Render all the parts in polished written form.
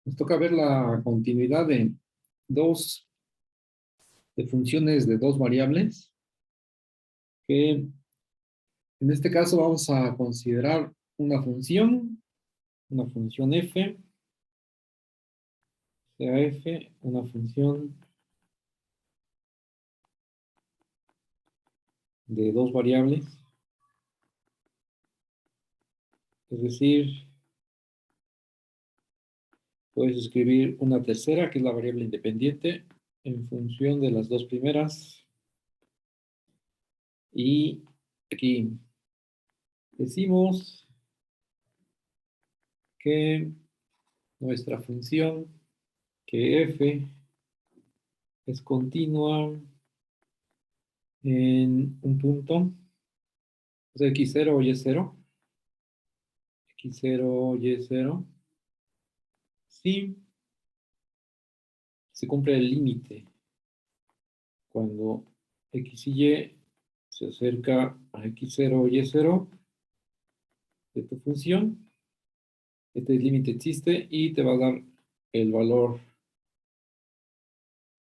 Nos toca ver la continuidad de funciones de dos variables, que en este caso vamos a considerar una función f, sea f, una función de dos variables, es decir, puedes escribir una tercera, que es la variable independiente, en función de las dos primeras. Y aquí decimos que nuestra función, que f es continua en un punto, o sea, x0 y y0, x0 y y0, si se cumple el límite cuando x y y se acerca a x0 y y0 de tu función. Este límite existe y te va a dar el valor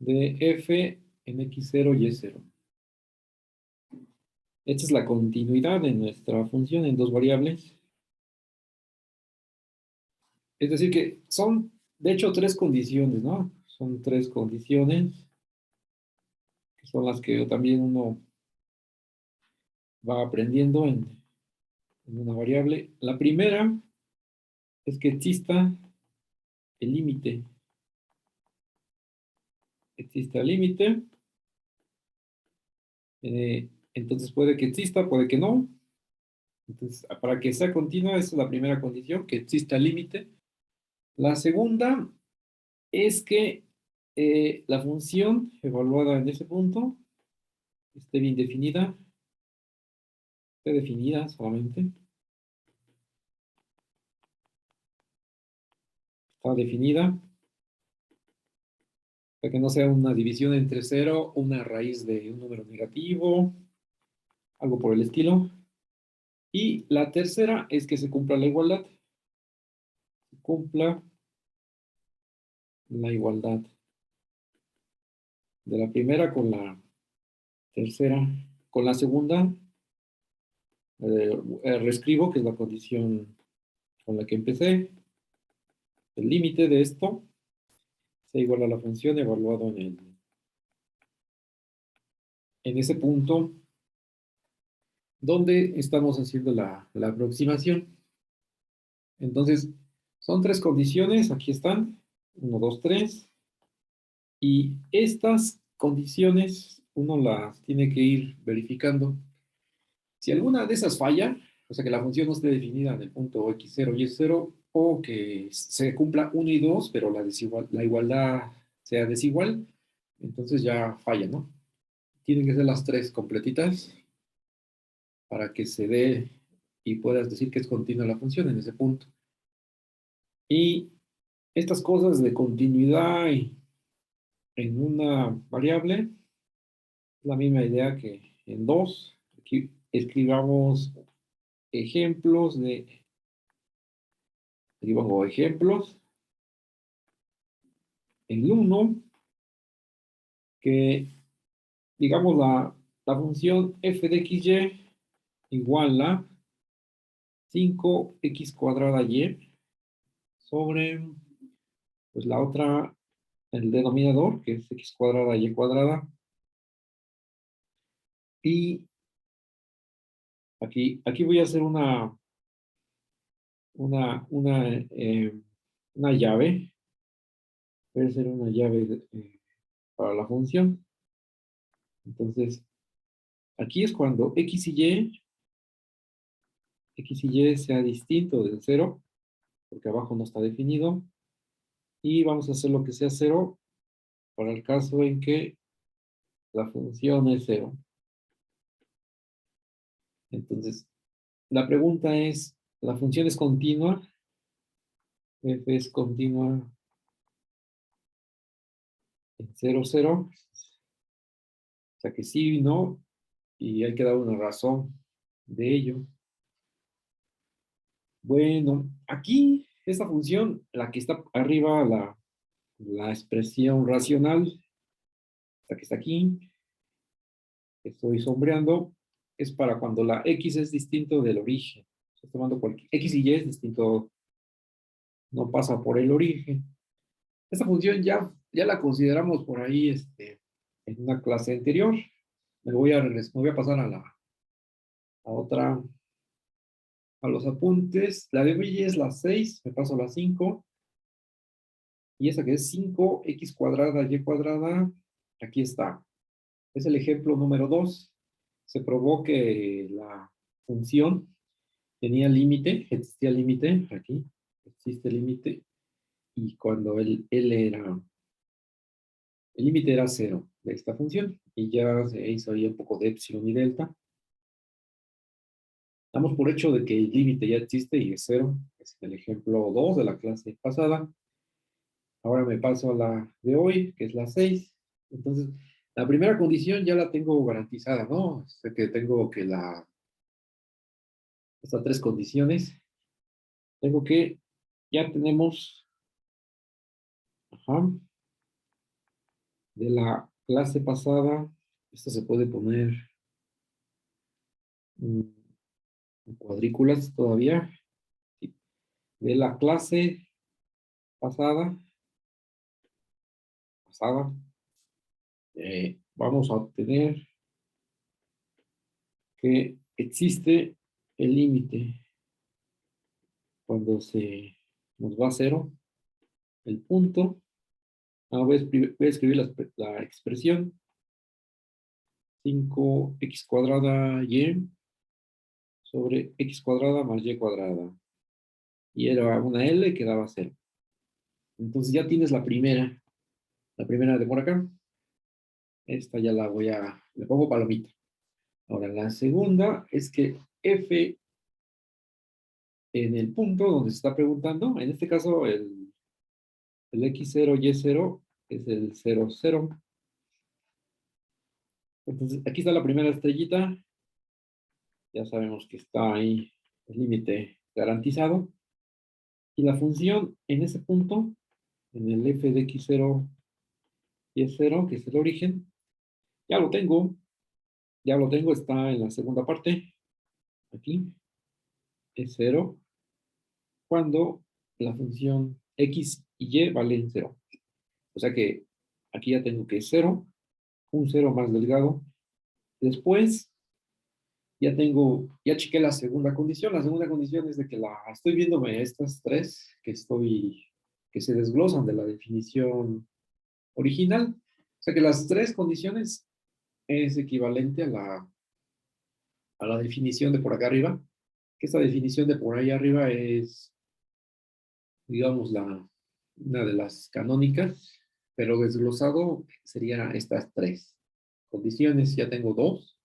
de f en x0 y y0. Esta es la continuidad de nuestra función en dos variables. Es decir, que son, de hecho, tres condiciones, ¿no? Son tres condiciones, que son las que también uno va aprendiendo en una variable. La primera es que exista el límite. Exista el límite. Entonces puede que exista, puede que no. Entonces, para que sea continua, esa es la primera condición, que exista el límite. La segunda es que la función evaluada en ese punto esté bien definida, esté definida solamente, está definida, para que no sea una división entre cero, una raíz de un número negativo, algo por el estilo. Y la tercera es que se cumpla la igualdad. Se cumpla la igualdad de la primera con la tercera, con la segunda. Reescribo, que es la condición con la que empecé. El límite de esto sea igual a la función evaluado en ese punto donde estamos haciendo la aproximación. Entonces, son tres condiciones, aquí están, 1, 2, 3, y estas condiciones uno las tiene que ir verificando. Si alguna de esas falla, o sea que la función no esté definida en el punto x0 y y0, o que se cumpla 1 y 2, pero la igualdad sea desigual, entonces ya falla, ¿no? Tienen que ser las tres completitas para que se dé y puedas decir que es continua la función en ese punto. Y estas cosas de continuidad en una variable, es la misma idea que en dos. Aquí escribamos ejemplos aquí pongo ejemplos. En uno, que digamos la función f de xy igual a 5x cuadrada y sobre, pues la otra, el denominador, que es x cuadrada y cuadrada. Y aquí voy a hacer una, una, eh, una llave. Voy a hacer una llave para la función. Entonces, aquí es cuando x y sea distinto del 0, porque abajo no está definido. Y vamos a hacer lo que sea 0 para el caso en que la función es 0. Entonces, la pregunta es, ¿la función es continua? F es continua en 0, 0. O sea que sí, no, y hay que dar una razón de ello. Bueno, aquí esta función, la que está arriba, la expresión racional, la que está aquí, que estoy sombreando, es para cuando la x es distinto del origen. Estoy tomando cualquier, x y y es distinto, no pasa por el origen. Esta función ya la consideramos por ahí en una clase anterior. Me voy a pasar a otra, a los apuntes. La de hoy es la 6, me paso a la 5. Y esa que es 5x cuadrada y cuadrada, aquí está. Es el ejemplo número 2. Se probó que la función tenía límite, existía límite, aquí existe límite, y cuando el límite era 0 de esta función, y ya se hizo ahí un poco de epsilon y delta. Damos por hecho de que el límite ya existe y es 0. Es el ejemplo 2 de la clase pasada. Ahora me paso a la de hoy, que es la 6. Entonces, la primera condición ya la tengo garantizada, ¿no? Sé que tengo que estas tres condiciones. Tengo que, ya tenemos, ajá, de la clase pasada, esto se puede poner en cuadrículas todavía. Sí. De la clase pasada, vamos a obtener que existe el límite cuando se nos va a 0, el punto. Voy a escribir la expresión 5x cuadrada y sobre x cuadrada más y cuadrada. Y era una L que daba 0. Entonces ya tienes la primera de por acá. Esta ya le pongo palomita. Ahora, la segunda es que f en el punto donde se está preguntando, en este caso el x0, y0 es el 0, 0. Entonces, aquí está la primera estrellita. Ya sabemos que está ahí el límite garantizado. Y la función en ese punto, en el f de x0, y0, que es el origen, ya lo tengo. Está en la segunda parte. Aquí es 0 cuando la función x y y valen 0. O sea que aquí ya tengo que es 0, un 0 más delgado. Después ya chequé la segunda condición. La segunda condición es de que estoy viéndome estas tres que se desglosan de la definición original. O sea que las tres condiciones es equivalente a la definición de por acá arriba, que esta definición de por ahí arriba es, digamos, una de las canónicas, pero desglosado serían estas tres condiciones. Ya tengo dos.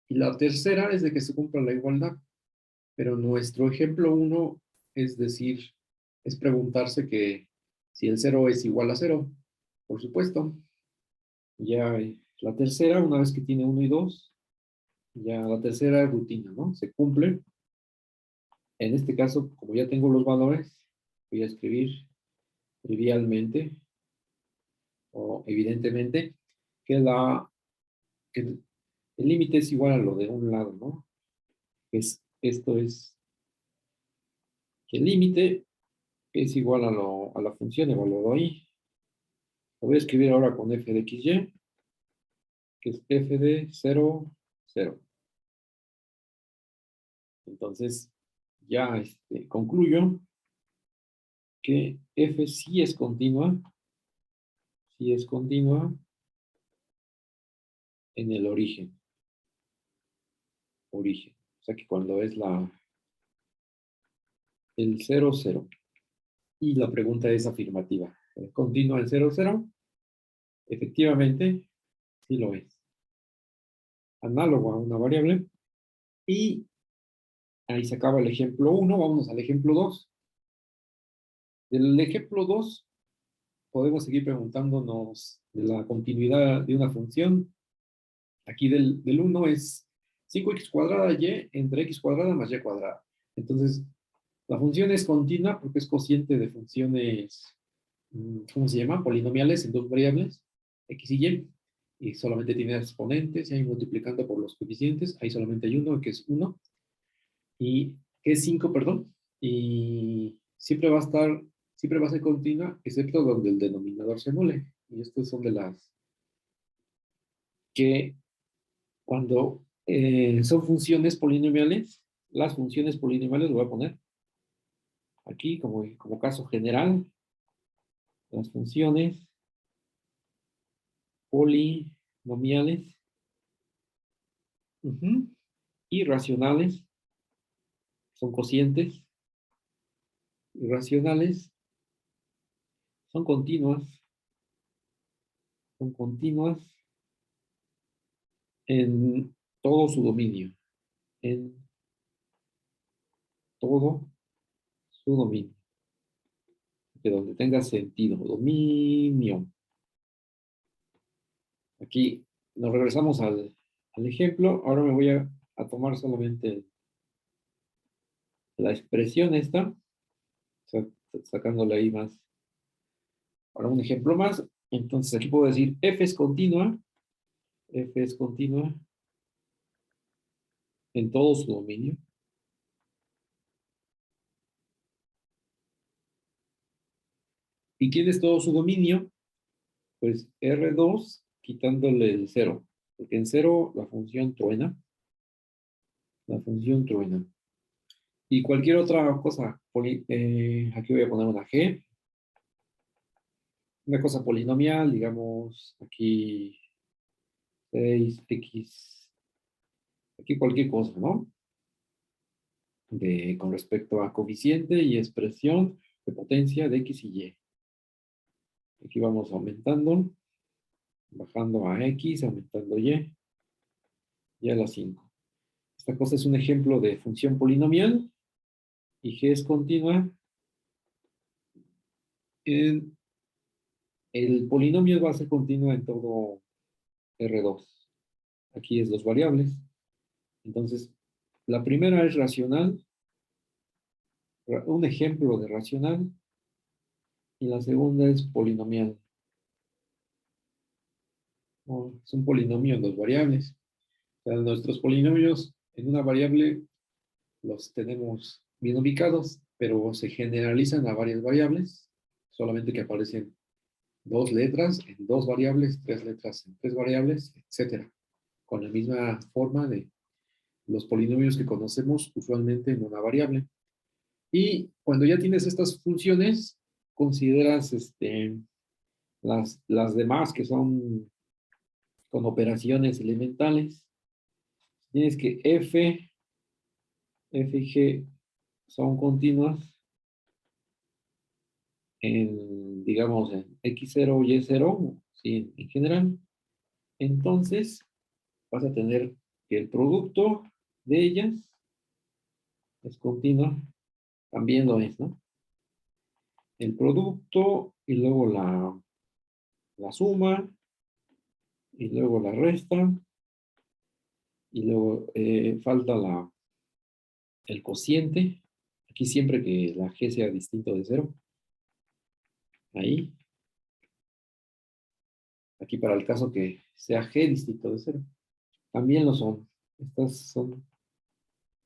Y la tercera es de que se cumpla la igualdad. Pero nuestro ejemplo uno es decir, es preguntarse que si el 0 es igual a 0, por supuesto. Ya la tercera, una vez que tiene 1 y 2, ya la tercera es rutina, ¿no? Se cumple. En este caso, como ya tengo los valores, voy a escribir trivialmente o evidentemente que, que el límite es igual a lo de un lado, ¿no? Esto es que el límite es igual a la función evaluada ahí. Lo voy a escribir ahora con f de xy, que es f de 0, 0. Entonces, ya concluyo que f sí es continua en el origen. Origen. O sea que cuando es el 0, 0. Y la pregunta es afirmativa. ¿Continua el 0, 0? Efectivamente, sí lo es. Análogo a una variable. Y ahí se acaba el ejemplo 1. Vámonos al ejemplo 2. Del ejemplo 2 podemos seguir preguntándonos de la continuidad de una función. Aquí del 1 es 5x cuadrada y entre x cuadrada más y cuadrada. Entonces, La función es continua porque es cociente de funciones, ¿cómo se llama? Polinomiales en dos variables, x y y, y solamente tiene exponentes, y ahí multiplicando por los coeficientes, ahí solamente hay uno, que es 1, y que es 5, perdón, y siempre va a ser continua, excepto donde el denominador se anule. Y estas son de las que cuando son funciones polinomiales, las funciones polinomiales lo voy a poner aquí como caso general, las funciones polinomiales y racionales son cocientes, y racionales son continuas en todo su dominio, en todo su dominio, de donde tenga sentido, dominio. Aquí nos regresamos al ejemplo, ahora me voy a tomar solamente la expresión esta, sacándole ahí más, para un ejemplo más. Entonces aquí puedo decir f es continua en todo su dominio. ¿Y quién es todo su dominio? Pues R2 quitándole el 0, porque en 0 la función truena, y cualquier otra cosa, aquí voy a poner una G, una cosa polinomial, digamos, aquí 6x, aquí cualquier cosa, ¿no? Con respecto a coeficiente y expresión de potencia de x y y. Aquí vamos aumentando, bajando a x, aumentando y a la 5. Esta cosa es un ejemplo de función polinomial y g es continua en el polinomio va a ser continua en todo R2. Aquí es dos variables. Entonces, la primera es racional, un ejemplo de racional, y la segunda es polinomial. Es un polinomio en dos variables. O sea, nuestros polinomios en una variable los tenemos bien ubicados, pero se generalizan a varias variables, solamente que aparecen dos letras en dos variables, tres letras en tres variables, etcétera, con la misma forma de los polinomios que conocemos usualmente en una variable. Y cuando ya tienes estas funciones, consideras las demás que son con operaciones elementales. Tienes que F y G son continuas en, digamos, en X0, Y0, sí, en general. Entonces, vas a tener que el producto de ellas es continua, también lo es, ¿no? El producto y luego la suma y luego la resta y luego falta el cociente. Aquí siempre que la G sea distinto de 0. Ahí. Aquí para el caso que sea G distinto de 0. También lo son. Estas son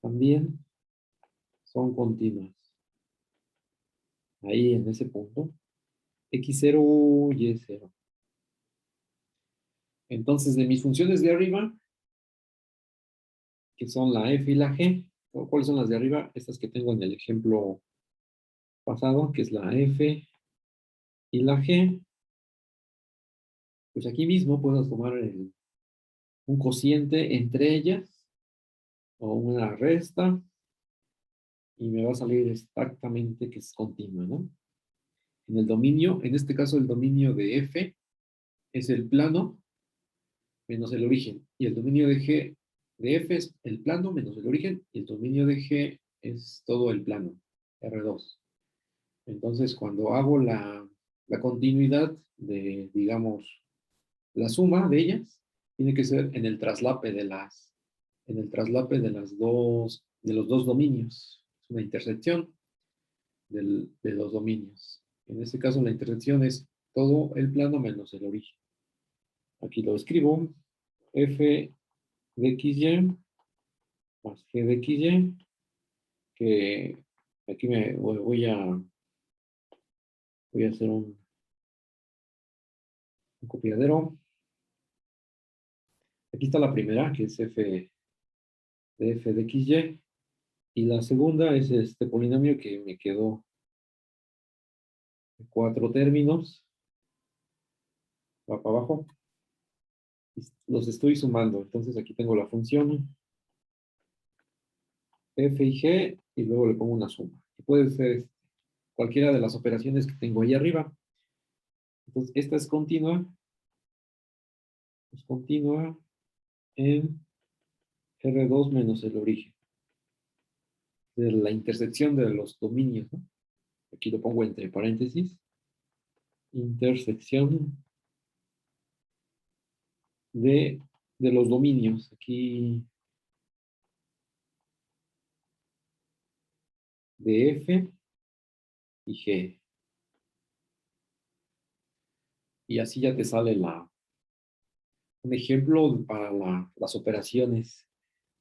también son continuas. Ahí en ese punto. X0, Y0. Entonces, de mis funciones de arriba, que son la F y la G, ¿cuáles son las de arriba? Estas que tengo en el ejemplo pasado, que es la F y la G. Pues aquí mismo puedo tomar un cociente entre ellas o una resta y me va a salir exactamente que es continua, ¿no? En el dominio, en este caso el dominio de F es el plano menos el origen, y el dominio de F es el plano menos el origen, y el dominio de G es todo el plano, R2. Entonces, cuando hago la continuidad de, digamos, la suma de ellas, tiene que ser en el traslape de los dos dominios. Es una intersección. de los dominios. En este caso, la intersección es todo el plano menos el origen. Aquí lo escribo, f de xy más g de xy, que aquí voy a hacer un copiadero. Aquí está la primera, que es f de xy, y la segunda es este polinomio que me quedó de 4 términos, va para abajo, los estoy sumando. Entonces aquí tengo la función f y g, y luego le pongo una suma. Y puede ser cualquiera de las operaciones que tengo ahí arriba. Entonces, esta es continua en R2 menos el origen, de la intersección de los dominios, ¿no? Aquí lo pongo entre paréntesis, intersección de los dominios. Aquí de F y G. Y así ya te sale un ejemplo para las operaciones.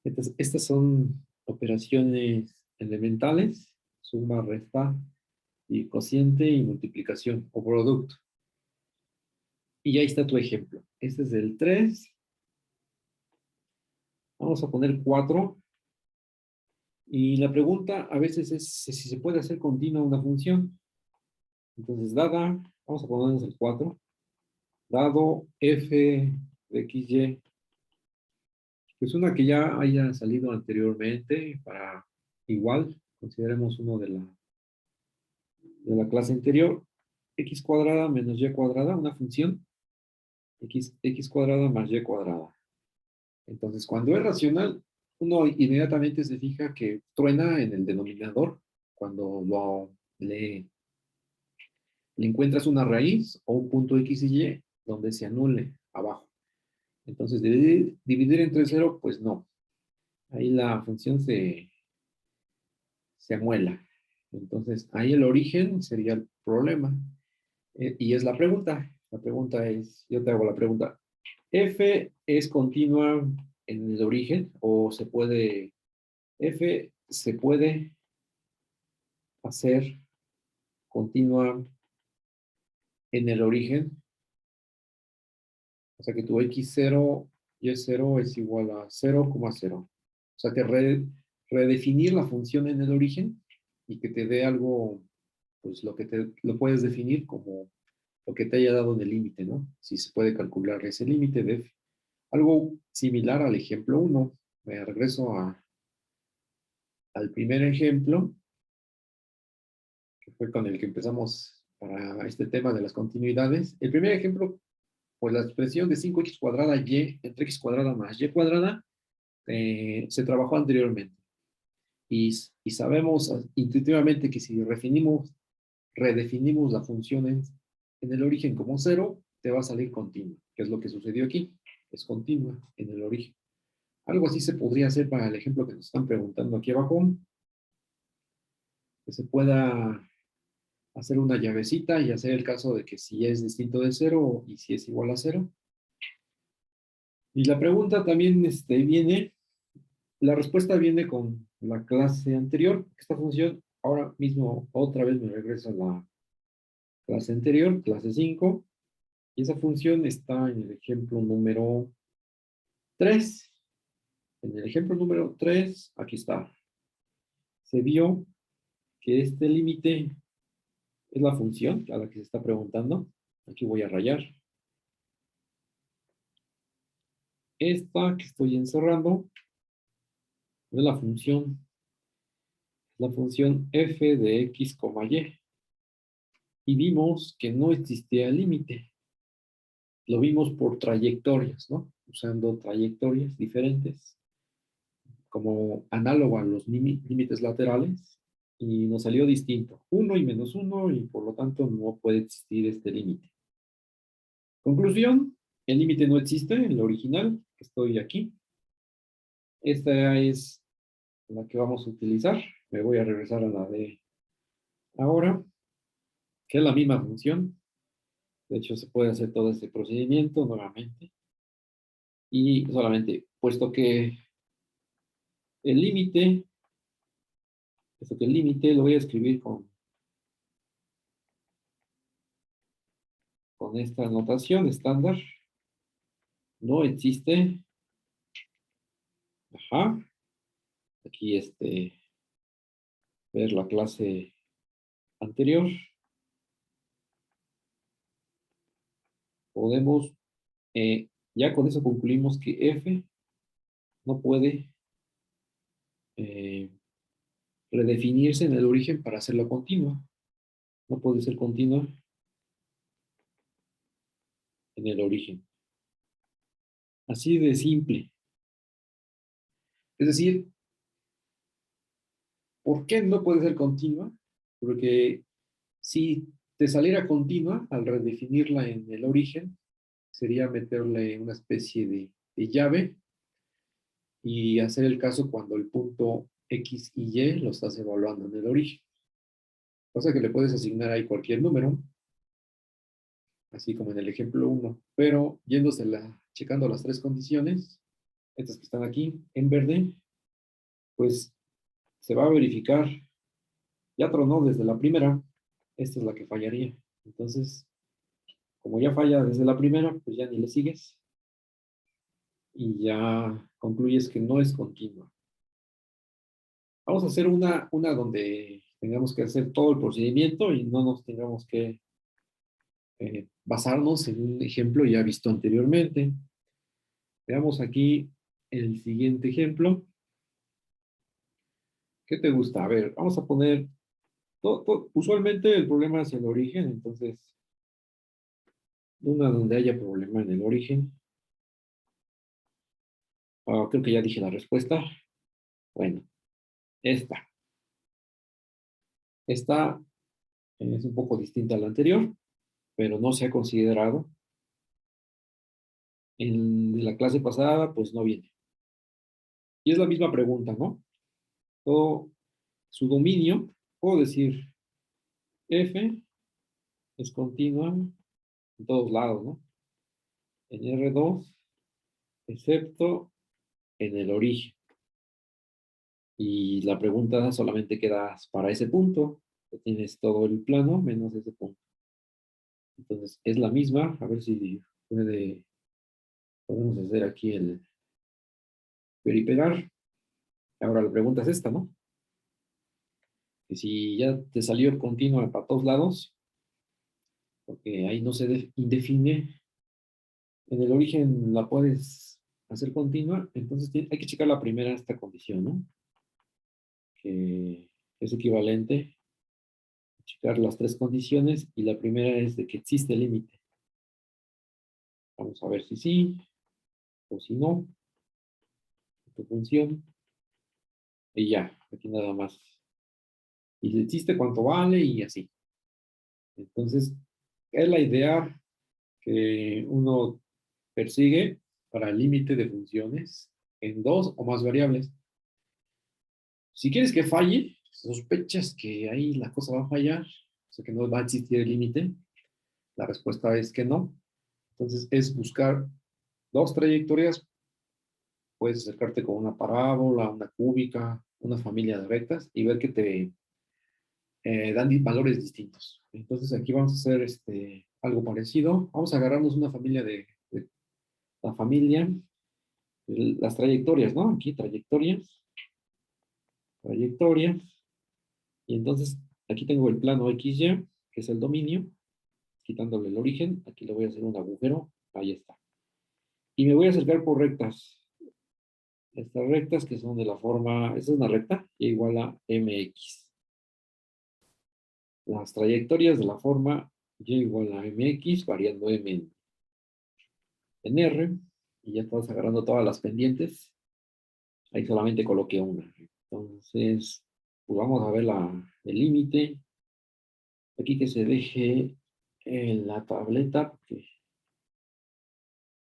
Estas son operaciones elementales, suma, resta, y cociente y multiplicación o producto. Y ahí está tu ejemplo. Este es el 3. Vamos a poner 4. Y la pregunta a veces es si se puede hacer continua una función. Entonces, vamos a ponernos el 4, dado f de xy, pues una que ya haya salido anteriormente, para igual, consideremos uno de la clase anterior, x cuadrada menos y cuadrada, una función, x cuadrada más y cuadrada. Entonces, cuando es racional, uno inmediatamente se fija que truena en el denominador cuando le encuentras una raíz o un punto x y y donde se anule abajo. Entonces, dividir entre 0, pues no. Ahí la función se amuela. Entonces, ahí el origen sería el problema. Y es la pregunta. La pregunta es, yo te hago la pregunta, ¿f es continua en el origen o f se puede hacer continua en el origen? O sea que tu x0 y0 es igual a 0,0. O sea que redefinir la función en el origen y que te dé algo, pues lo puedes definir como lo que te haya dado en el límite, ¿no? Si se puede calcular ese límite de f. Algo similar al ejemplo 1. Me regreso al primer ejemplo, que fue con el que empezamos para este tema de las continuidades. El primer ejemplo, pues la expresión de 5x cuadrada y entre x cuadrada más y cuadrada se trabajó anteriormente. Y sabemos intuitivamente que si redefinimos la función en el origen como 0, te va a salir continua, que es lo que sucedió aquí. Es continua en el origen. Algo así se podría hacer para el ejemplo que nos están preguntando aquí abajo, que se pueda hacer una llavecita y hacer el caso de que si es distinto de 0 y si es igual a 0. Y la pregunta también la respuesta viene con la clase anterior. Esta función, ahora mismo otra vez me regresa a la clase anterior, clase 5, y esa función está en el ejemplo número 3. En el ejemplo número 3, aquí está. Se vio que este límite es la función a la que se está preguntando. Aquí voy a rayar. Esta que estoy encerrando es la función f de x, y. Y vimos que no existía límite. Lo vimos por trayectorias, ¿no? Usando trayectorias diferentes, como análogo a los límites laterales, y nos salió distinto. 1 y menos 1, y por lo tanto no puede existir este límite. Conclusión, el límite no existe, el original, que estoy aquí. Esta es la que vamos a utilizar. Me voy a regresar a la de Ahora, que es la misma función, de hecho se puede hacer todo este procedimiento nuevamente, y solamente, puesto que el límite, puesto que el límite lo voy a escribir con esta notación estándar, no existe, ajá, aquí ver la clase anterior, podemos, ya con eso concluimos que f no puede redefinirse en el origen para hacerlo continua, no puede ser continua en el origen. Así de simple. Es decir, ¿por qué no puede ser continua? Porque si te saliera continua, al redefinirla en el origen, sería meterle una especie de llave y hacer el caso cuando el punto X y Y lo estás evaluando en el origen. Cosa que le puedes asignar ahí cualquier número, así como en el ejemplo 1, pero checando las tres condiciones, estas que están aquí en verde, pues se va a verificar, ya tronó desde la primera, esta es la que fallaría. Entonces, como ya falla desde la primera, pues ya ni le sigues y ya concluyes que no es continua. Vamos a hacer una donde tengamos que hacer todo el procedimiento y no nos tengamos que basarnos en un ejemplo ya visto anteriormente. Veamos aquí el siguiente ejemplo. ¿Qué te gusta? A ver, vamos a poner, usualmente el problema es el origen, entonces, una donde haya problema en el origen. Creo que ya dije la respuesta. Bueno, esta. Esta es un poco distinta a la anterior, pero no se ha considerado. En la clase pasada, pues no viene. Y es la misma pregunta, ¿no? Todo su dominio, puedo decir F es continua en todos lados, ¿no? En R2, excepto en el origen. Y la pregunta solamente queda para ese punto. Tienes todo el plano menos ese punto. Entonces, es la misma. A ver si podemos hacer aquí el ver y pegar. Ahora la pregunta es esta, ¿no? Que si ya te salió continua para todos lados, porque ahí no se indefine, en el origen la puedes hacer continua, entonces hay que checar la primera esta condición, ¿no? Que es equivalente a checar las tres condiciones y la primera es de que existe límite. Vamos a ver si sí o si no. Tu función. Y ya, aquí nada más. Y si existe cuánto vale y así. Entonces, es la idea que uno persigue para el límite de funciones en dos o más variables. Si quieres que falle, sospechas que ahí la cosa va a fallar, o sea que no va a existir el límite, la respuesta es que no. Entonces es buscar dos trayectorias, puedes acercarte con una parábola, una cúbica, una familia de rectas y ver que te dan valores distintos. Entonces aquí vamos a hacer algo parecido. Vamos a agarrarnos una familia de la familia, las trayectorias, ¿no? Aquí trayectorias, trayectorias. Y entonces aquí tengo el plano XY, que es el dominio, quitándole el origen. Aquí le voy a hacer un agujero. Ahí está. Y me voy a acercar por rectas. Estas rectas que son de la forma, esta es una recta, y igual a mx. Las trayectorias de la forma y igual a mx, variando m en R, y ya estás agarrando todas las pendientes. Ahí solamente coloqué una. Entonces, pues vamos a ver el límite. Aquí que se deje en la tableta, porque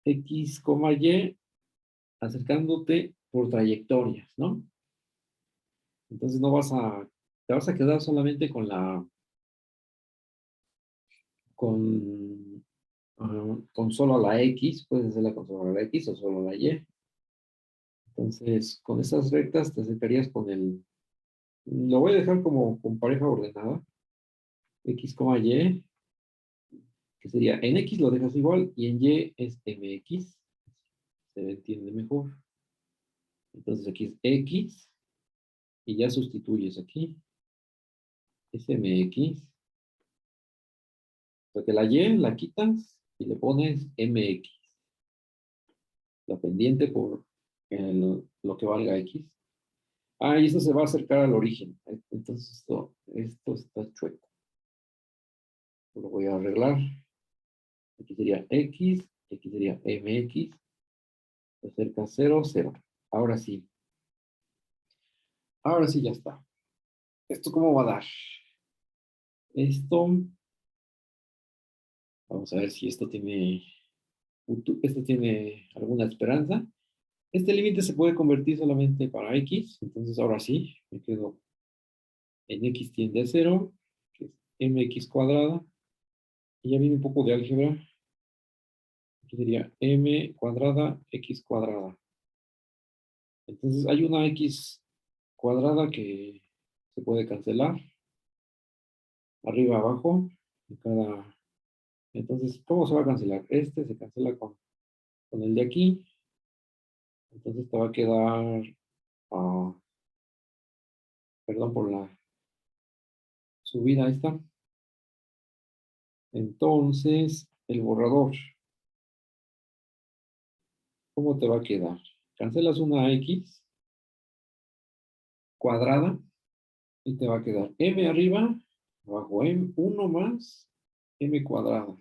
X, Y, acercándote por trayectorias, ¿no? Entonces te vas a quedar solamente con con solo la X, puedes hacerla con solo la X o solo la Y. Entonces, con esas rectas te acercarías con lo voy a dejar como con pareja ordenada, X, Y, que sería en X lo dejas igual y en Y es MX, se entiende mejor. Entonces aquí es X y ya sustituyes aquí, es MX. O sea que la Y la quitas y le pones MX, la pendiente por lo que valga X. Ah, y esto se va a acercar al origen. Entonces esto está chueco. Lo voy a arreglar. Aquí sería X, aquí sería MX. Se acerca a 0, 0. Ahora sí. Ahora sí ya está. ¿Esto cómo va a dar? Esto, vamos a ver si esto tiene alguna esperanza. Este límite se puede convertir solamente para X. Entonces ahora sí, me quedo en X tiende a 0, que es MX cuadrada. Y ya viene un poco de álgebra. Aquí sería M cuadrada, X cuadrada. Entonces hay una X cuadrada que se puede cancelar. Arriba, abajo. Entonces, ¿cómo se va a cancelar? Este se cancela con el de aquí. Entonces te va a quedar, ah, perdón por la subida esta. Entonces, el borrador, ¿cómo te va a quedar? Cancelas una X cuadrada y te va a quedar M arriba, abajo M, 1 más M cuadrada.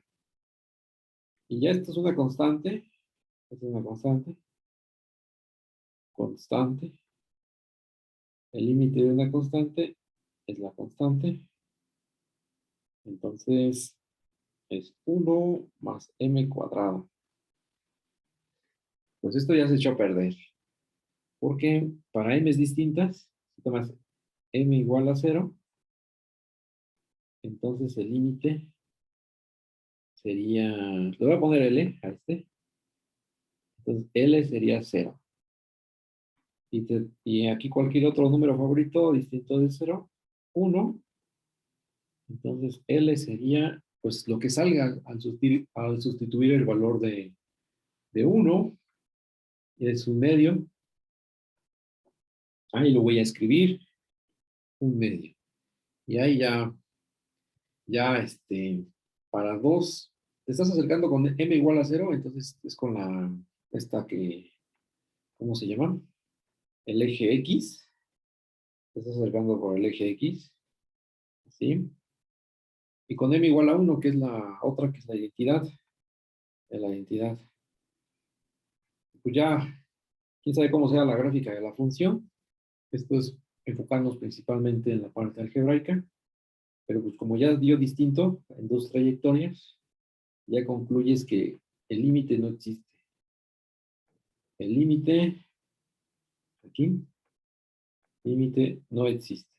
Y ya esto es una constante. Esta es una constante. Constante. El límite de una constante es la constante. Entonces, es 1 más M cuadrado. Pues esto ya se echó a perder. Porque para M distintas, si tomas M igual a 0, entonces el límite sería, le voy a poner L a este. Entonces L sería 0. Y aquí cualquier otro número favorito distinto de 0, 1. Entonces L sería pues lo que salga al sustituir el valor de 1, es un medio. Ahí lo voy a escribir, un medio. Y ahí para 2, te estás acercando con M igual a 0, entonces es con esta ¿cómo se llama? El eje X. Te estás acercando por el eje X, ¿sí? Y con M igual a 1, que es la otra, que es la identidad, de la identidad. Pues ya, quién sabe cómo sea la gráfica de la función. Esto es enfocarnos principalmente en la parte algebraica, pero pues como ya dio distinto en dos trayectorias, ya concluyes que el límite no existe. El límite, aquí, límite no existe.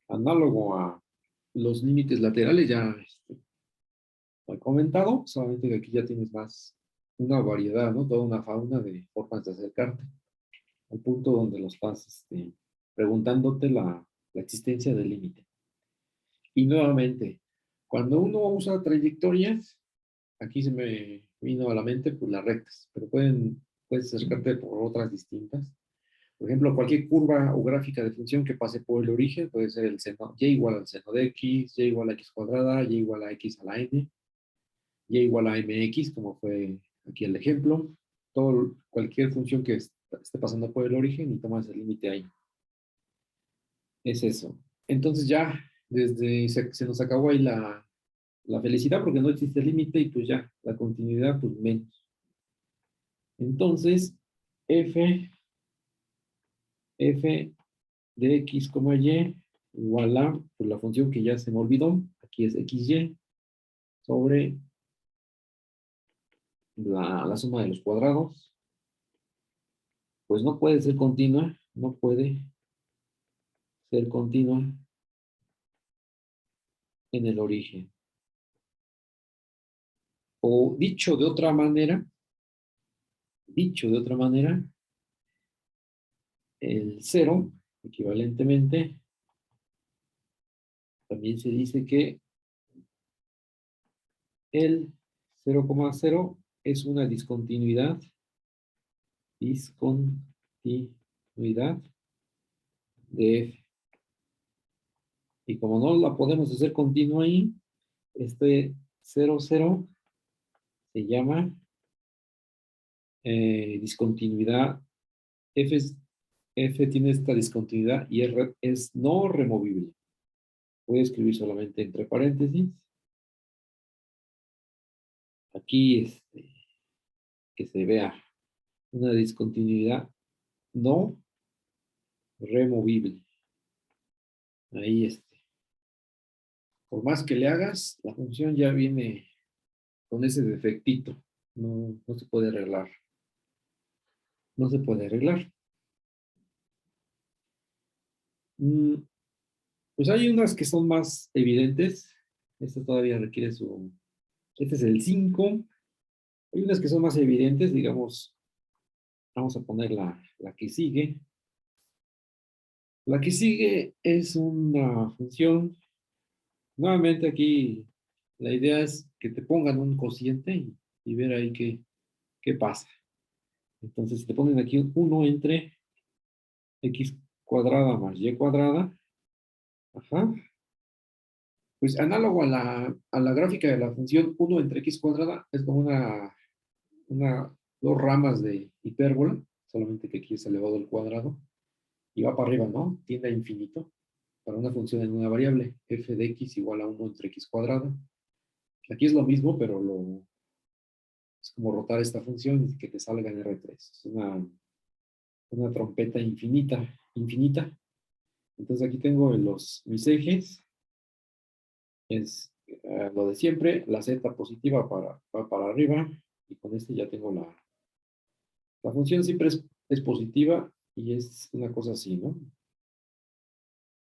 Análogo a los límites laterales, ya lo he comentado, solamente que aquí ya tienes más una variedad, ¿no? Toda una fauna de formas de acercarte al punto donde lo estás preguntándote la existencia del límite. Y nuevamente, cuando uno usa trayectorias, aquí se me vino a la mente pues las rectas, pero puedes acercarte por otras distintas. Por ejemplo, cualquier curva o gráfica de función que pase por el origen puede ser el seno y igual al seno de x, y igual a x cuadrada, y igual a x a la n, y igual a mx, como fue aquí el ejemplo. Cualquier función que esté pasando por el origen y tomas el límite ahí. Es eso. Entonces ya, se nos acabó ahí la felicidad porque no existe límite y pues ya, la continuidad pues menos. Entonces, f de x, y igual a pues la función que ya se me olvidó, aquí es xy, sobre la suma de los cuadrados, pues no puede ser continua, no puede ser continua, en el origen. O dicho de otra manera, el 0, equivalentemente, también se dice que el 0,0 es una discontinuidad de f. Y como no la podemos hacer continua ahí, este 0, 0 se llama discontinuidad. F tiene esta discontinuidad y R es no removible. Voy a escribir solamente entre paréntesis. Aquí que se vea una discontinuidad no removible. Ahí por más que le hagas, la función ya viene con ese defectito. No se puede arreglar. No se puede arreglar. Pues hay unas que son más evidentes. Esta todavía requiere su... Este es el 5. Hay unas que son más evidentes, digamos, vamos a poner la que sigue. La que sigue es una función. Nuevamente aquí la idea es que te pongan un cociente y ver ahí qué pasa. Entonces, si te ponen aquí un 1 entre x cuadrada más y cuadrada, ajá, pues análogo a la gráfica de la función 1 entre x cuadrada, es como dos ramas de hipérbola, solamente que aquí es elevado al cuadrado, y va para arriba, ¿no? Tiende a infinito, para una función en una variable, f de x igual a 1 entre x cuadrada. Aquí es lo mismo, pero es como rotar esta función y que te salga en R3. Es una trompeta infinita. Entonces aquí tengo mis ejes, es lo de siempre, la z positiva va para arriba, y con este ya tengo la función siempre es positiva, y es una cosa así, ¿no?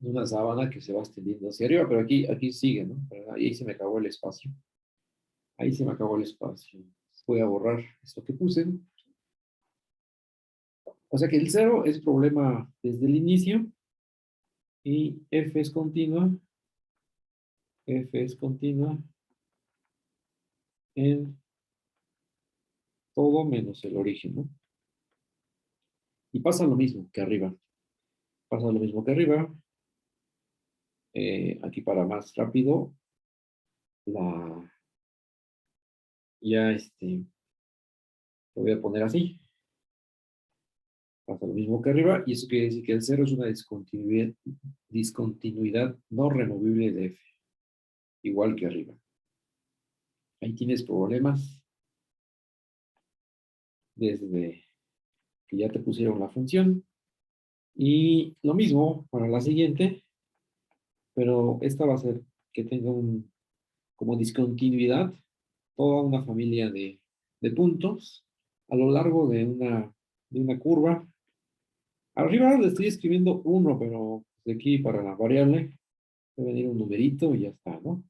Una sábana que se va extendiendo hacia arriba, pero aquí sigue, ¿no? Pero ahí se me acabó el espacio. Ahí se me acabó el espacio. Voy a borrar esto que puse. O sea que el 0 es problema desde el inicio, y f es continua en todo menos el origen, ¿no? Y pasa lo mismo que arriba. Aquí para más rápido, ya lo voy a poner así. Pasa lo mismo que arriba, y eso quiere decir que el 0 es una discontinuidad no removible de f, igual que arriba. Ahí tienes problemas desde que ya te pusieron la función. Y lo mismo para la siguiente, pero esta va a ser que tenga como discontinuidad toda una familia de puntos a lo largo de una curva. Arriba le estoy escribiendo 1, pero de aquí para la variable debe venir un numerito y ya está, ¿no?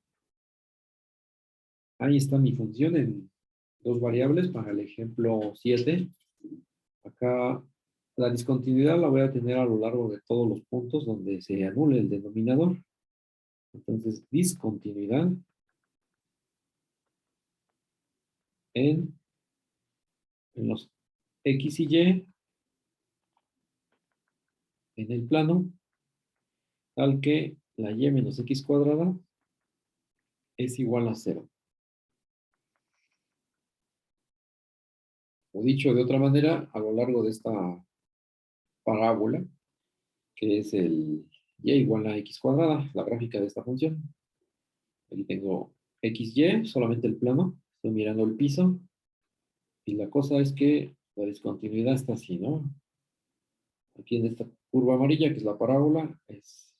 Ahí está mi función en dos variables para el ejemplo 7. Acá la discontinuidad la voy a tener a lo largo de todos los puntos donde se anule el denominador. Entonces, discontinuidad en los x y y en el plano, tal que la y menos x cuadrada es igual a 0. O dicho de otra manera, a lo largo de esta parábola, que es el y igual a x cuadrada, la gráfica de esta función. Aquí tengo xy, solamente el plano, estoy mirando el piso, y la cosa es que la discontinuidad está así, ¿no? Aquí en esta curva amarilla, que es la parábola, es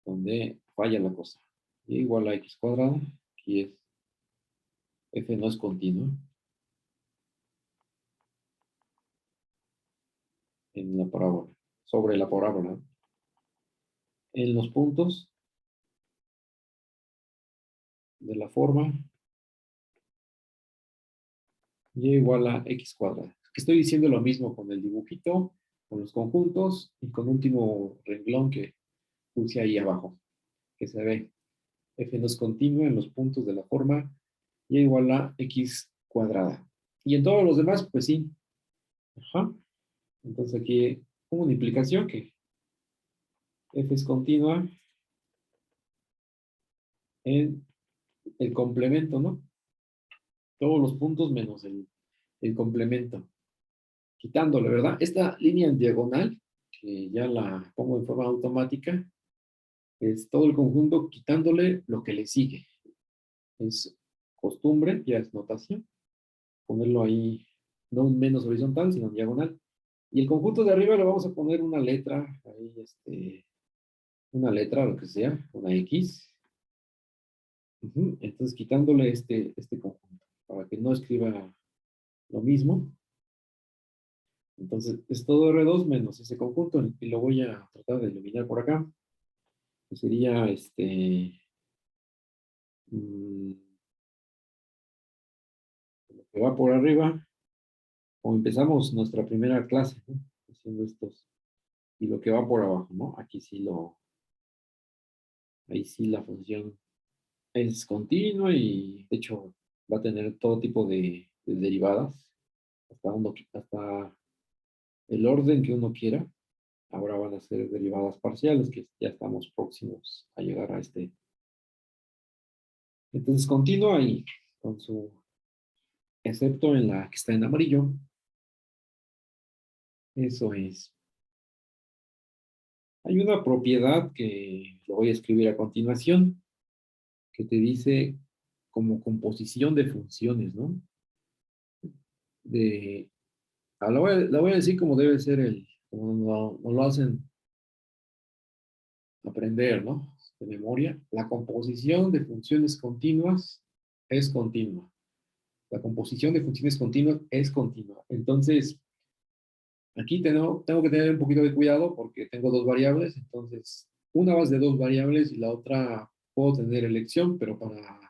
donde falla la cosa. Y igual a x cuadrada, aquí f no es continuo en la parábola, sobre la parábola. En los puntos de la forma y igual a x cuadrada. Que estoy diciendo lo mismo con el dibujito, con los conjuntos y con último renglón que puse ahí abajo, que se ve f no es continua en los puntos de la forma y igual a x cuadrada. Y en todos los demás, pues sí. Ajá. Entonces aquí pongo una implicación que f es continua en el complemento, ¿no? Todos los puntos menos el complemento. Quitándole, ¿verdad? Esta línea en diagonal, que ya la pongo en forma automática, es todo el conjunto quitándole lo que le sigue. Es costumbre, ya es notación, ponerlo ahí, no un menos horizontal, sino en diagonal. Y el conjunto de arriba le vamos a poner una letra, ahí una letra, lo que sea, una X. Entonces quitándole este conjunto, para que no escriba lo mismo. Entonces es todo R2 menos ese conjunto, y lo voy a tratar de eliminar por acá. Que sería mm, lo que va por arriba, como empezamos nuestra primera clase, ¿no? Haciendo estos, y lo que va por abajo, ¿no? Aquí sí ahí sí la función es continua y de hecho va a tener todo tipo de derivadas, hasta el orden que uno quiera. Ahora van a ser derivadas parciales, que ya estamos próximos a llegar a este. Entonces continúa ahí, con su, excepto en la que está en amarillo. Eso es. Hay una propiedad que lo voy a escribir a continuación, que te dice como composición de funciones, ¿no? La voy a decir como debe ser como no lo hacen aprender, ¿no? De memoria. La composición de funciones continuas es continua. La composición de funciones continuas es continua. Entonces, aquí tengo que tener un poquito de cuidado porque tengo dos variables, entonces una va de dos variables y la otra puedo tener elección, pero para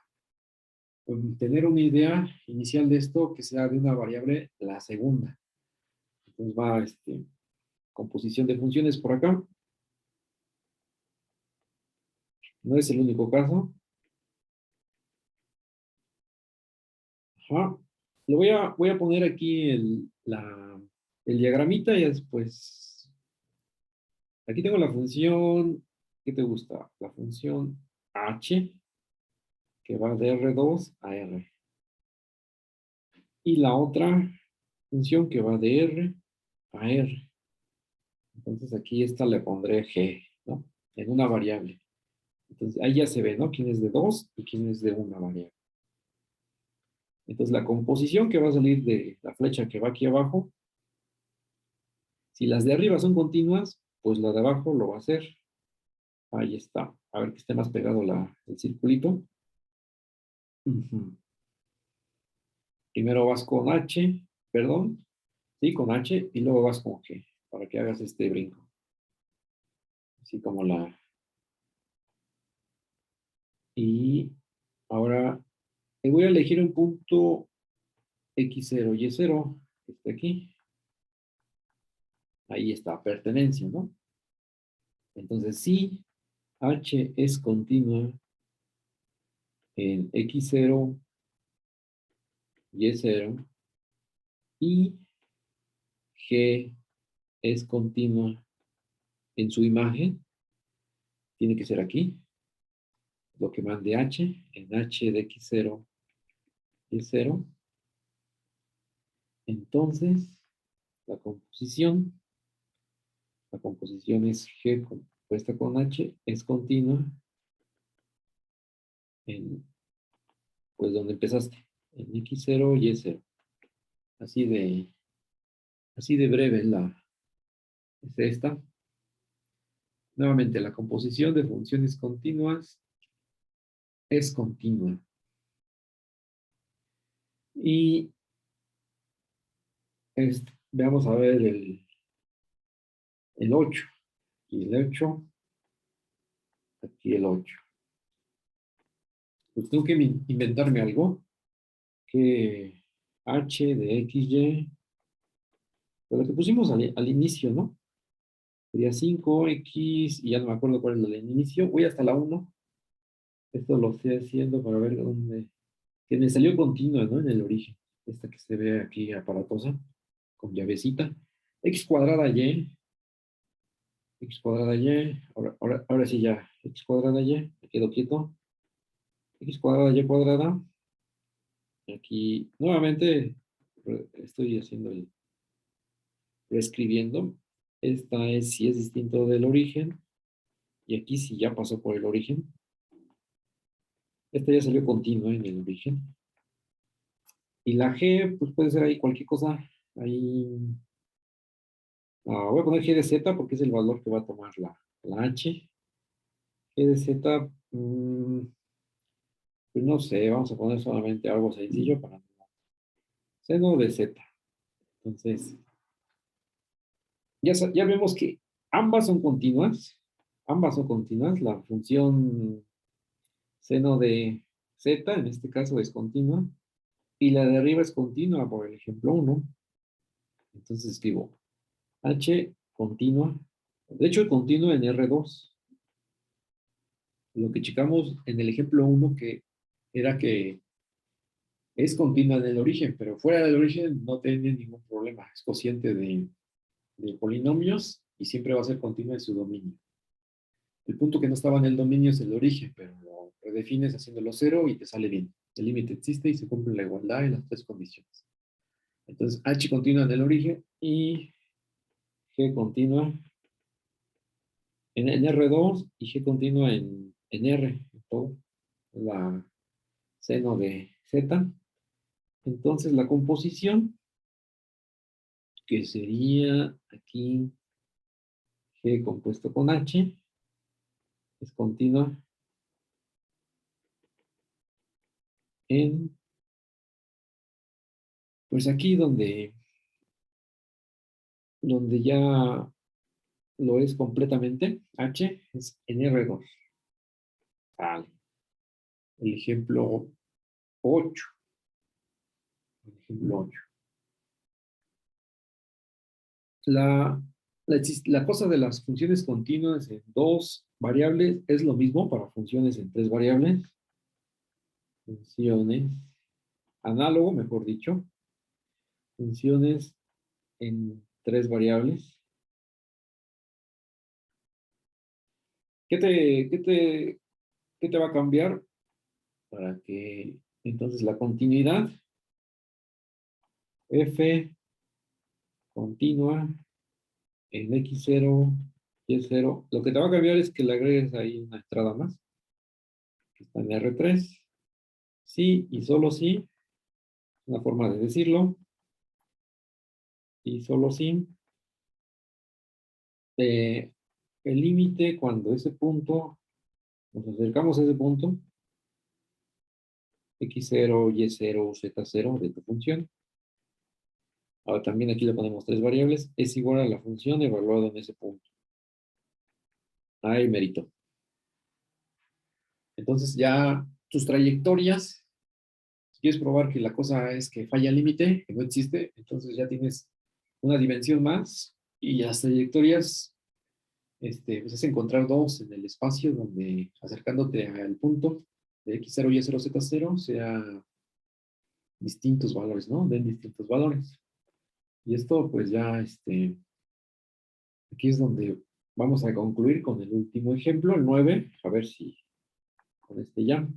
tener una idea inicial de esto, que sea de una variable la segunda. Entonces va composición de funciones por acá. No es el único caso. Ajá. Voy a poner aquí el diagramita y después. Aquí tengo la función. ¿Qué te gusta? La función h, que va de R2 a R. Y la otra función que va de R a R. Entonces aquí esta le pondré G, ¿no? En una variable. Entonces ahí ya se ve, ¿no? Quién es de dos y quién es de una variable. Entonces la composición que va a salir de la flecha que va aquí abajo, si las de arriba son continuas, pues la de abajo lo va a hacer. Ahí está. A ver que esté más pegado el circulito. Primero vas con H, perdón, sí, con H, y luego vas con G, para que hagas este brinco. Así como Y ahora voy a elegir un punto X0, Y0, que está aquí. Ahí está, pertenencia, ¿no? Entonces, si H es continua en X0, Y0, y G es continua en su imagen, tiene que ser aquí, lo que mande H, en H de X0, Y0. Entonces, la composición, la composición es G compuesta con H, es continua en, pues, donde empezaste, en X0, Y0. Así así de breve es esta. Nuevamente, la composición de funciones continuas es continua. Y veamos a ver el 8. Y el 8, aquí el 8. pues tengo que inventarme algo que h de xy, lo que pusimos al inicio, ¿no? Sería 5x, y ya no me acuerdo cuál es la del inicio. Voy hasta la 1. Esto lo estoy haciendo para ver dónde... Que me salió continua, ¿no? En el origen. Esta que se ve aquí aparatosa, con llavecita. X cuadrada y, x cuadrada y, ahora sí ya, x cuadrada y, me quedo quieto. X cuadrada y cuadrada. Aquí, nuevamente, estoy haciendo reescribiendo. Esta es si es distinto del origen. Y aquí sí ya pasó por el origen. Esta ya salió continua en el origen. Y la G, pues puede ser ahí cualquier cosa. Ahí voy a poner G de Z porque es el valor que va a tomar la H. G de Z, pues no sé, vamos a poner solamente algo sencillo para seno de Z. Entonces, ya vemos que ambas son continuas. Ambas son continuas. La función seno de Z, en este caso, es continua. Y la de arriba es continua, por el ejemplo 1. Entonces escribo H continua. De hecho, continua en R2. Lo que checamos en el ejemplo 1 que era que es continua en el origen, pero fuera del origen no tiene ningún problema. Es cociente de polinomios y siempre va a ser continua en su dominio. El punto que no estaba en el dominio es el origen, pero lo redefines haciéndolo cero y te sale bien. El límite existe y se cumple la igualdad en las tres condiciones. Entonces, H continua en el origen y G continua en R2 y G continua en R, en todo, la seno de Z. Entonces, la composición, que sería aquí G compuesto con H, es continua en, pues aquí donde ya lo es completamente, H es en R2. Vale. El ejemplo 8. El ejemplo 8. La cosa de las funciones continuas en dos variables es lo mismo para funciones en tres variables. Funciones, análogo, mejor dicho. Funciones en tres variables. ¿Qué te, qué te, qué te va a cambiar? Para que entonces la continuidad f continua en x0, y0. Lo que te va a cambiar es que le agregues ahí una entrada más, que está en R3. Sí y solo sí, una forma de decirlo. Y solo sí. El límite cuando ese punto, nos acercamos a ese punto, x0, y0, z0 de tu función. Ahora también aquí le ponemos tres variables, es igual a la función evaluada en ese punto. Ahí mérito. Entonces ya tus trayectorias, si quieres probar que la cosa es que falla el límite, que no existe, entonces ya tienes una dimensión más y las trayectorias, pues es encontrar dos en el espacio donde acercándote al punto de x0, y0, z0 sea distintos valores, ¿no? Den distintos valores. Y esto pues ya, aquí es donde vamos a concluir con el último ejemplo, el 9, a ver si con este ya.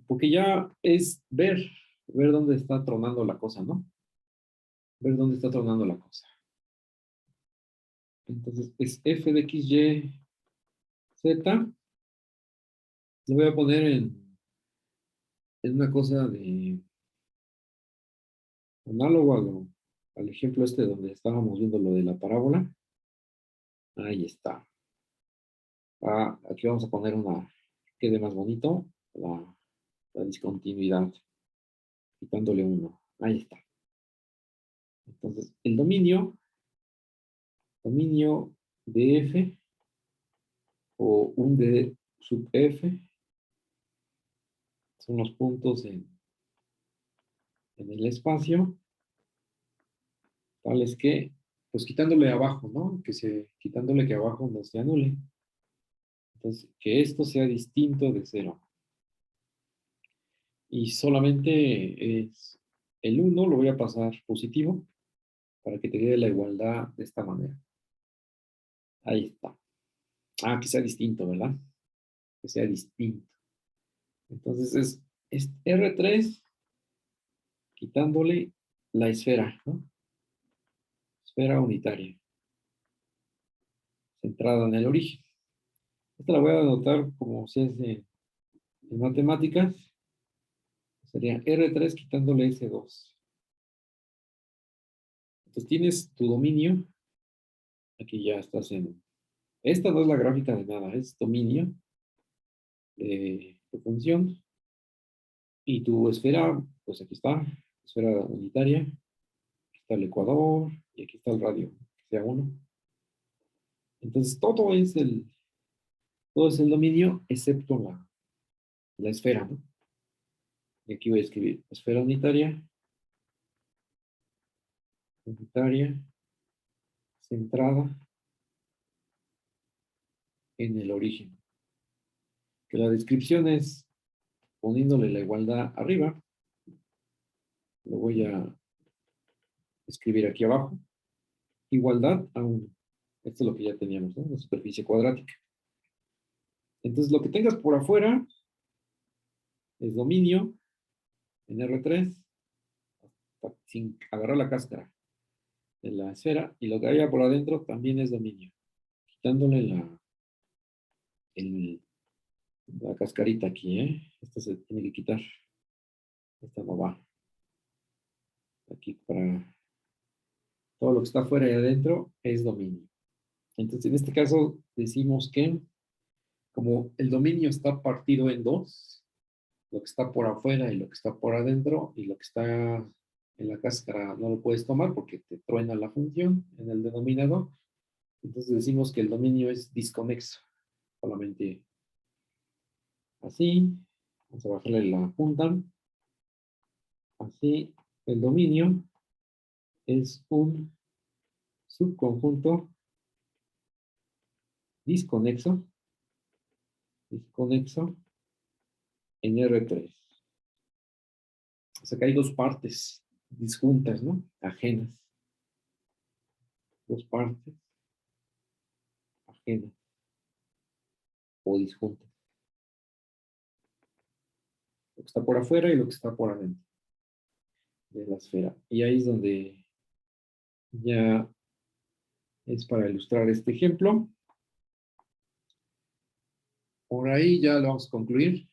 Porque ya es ver dónde está tronando la cosa, ¿no? Ver dónde está tronando la cosa. Entonces, es f de x, y, z. Lo voy a poner en una cosa de análogo al ejemplo este donde estábamos viendo lo de la parábola. Ahí está. Aquí vamos a poner una que quede más bonito, la discontinuidad, quitándole uno. Ahí está. Entonces, el dominio de f o un d sub f unos puntos en el espacio, tales que, pues quitándole abajo, ¿no? Quitándole que abajo no se anule. Entonces, que esto sea distinto de 0. Y solamente es el 1 lo voy a pasar positivo para que te quede la igualdad de esta manera. Ahí está. Ah, que sea distinto, ¿verdad? Que sea distinto. Entonces es R3 quitándole la esfera, ¿no? Esfera unitaria, centrada en el origen. Esta la voy a anotar como se hace en matemáticas. Sería R3 quitándole S2. Entonces tienes tu dominio. Aquí ya estás en... Esta no es la gráfica de nada, es dominio de tu función. Y tu esfera, pues aquí está, esfera unitaria. Aquí está el ecuador y aquí está el radio, que sea 1. Entonces todo es el dominio excepto la esfera, ¿no? Y aquí voy a escribir esfera unitaria, centrada en el origen. Que la descripción es poniéndole la igualdad arriba. Lo voy a escribir aquí abajo. Igualdad a 1. Esto es lo que ya teníamos, ¿no? La superficie cuadrática. Entonces, lo que tengas por afuera es dominio en R3, sin agarrar la cáscara de la esfera, y lo que haya por adentro también es dominio, quitándole la cascarita aquí, ¿eh? Esta se tiene que quitar. Esta no va. Aquí para todo lo que está afuera y adentro es dominio. Entonces, en este caso, decimos que como el dominio está partido en dos, lo que está por afuera y lo que está por adentro, y lo que está en la cáscara no lo puedes tomar porque te truena la función en el denominador. Entonces decimos que el dominio es disconexo. Solamente así. Vamos a bajarle la punta. Así, el dominio es un subconjunto disconexo en R3. O sea que hay dos partes disjuntas, ¿no? Ajenas. Dos partes ajenas o disjuntas. Lo que está por afuera y lo que está por adentro de la esfera. Y ahí es donde ya es para ilustrar este ejemplo. Por ahí ya lo vamos a concluir.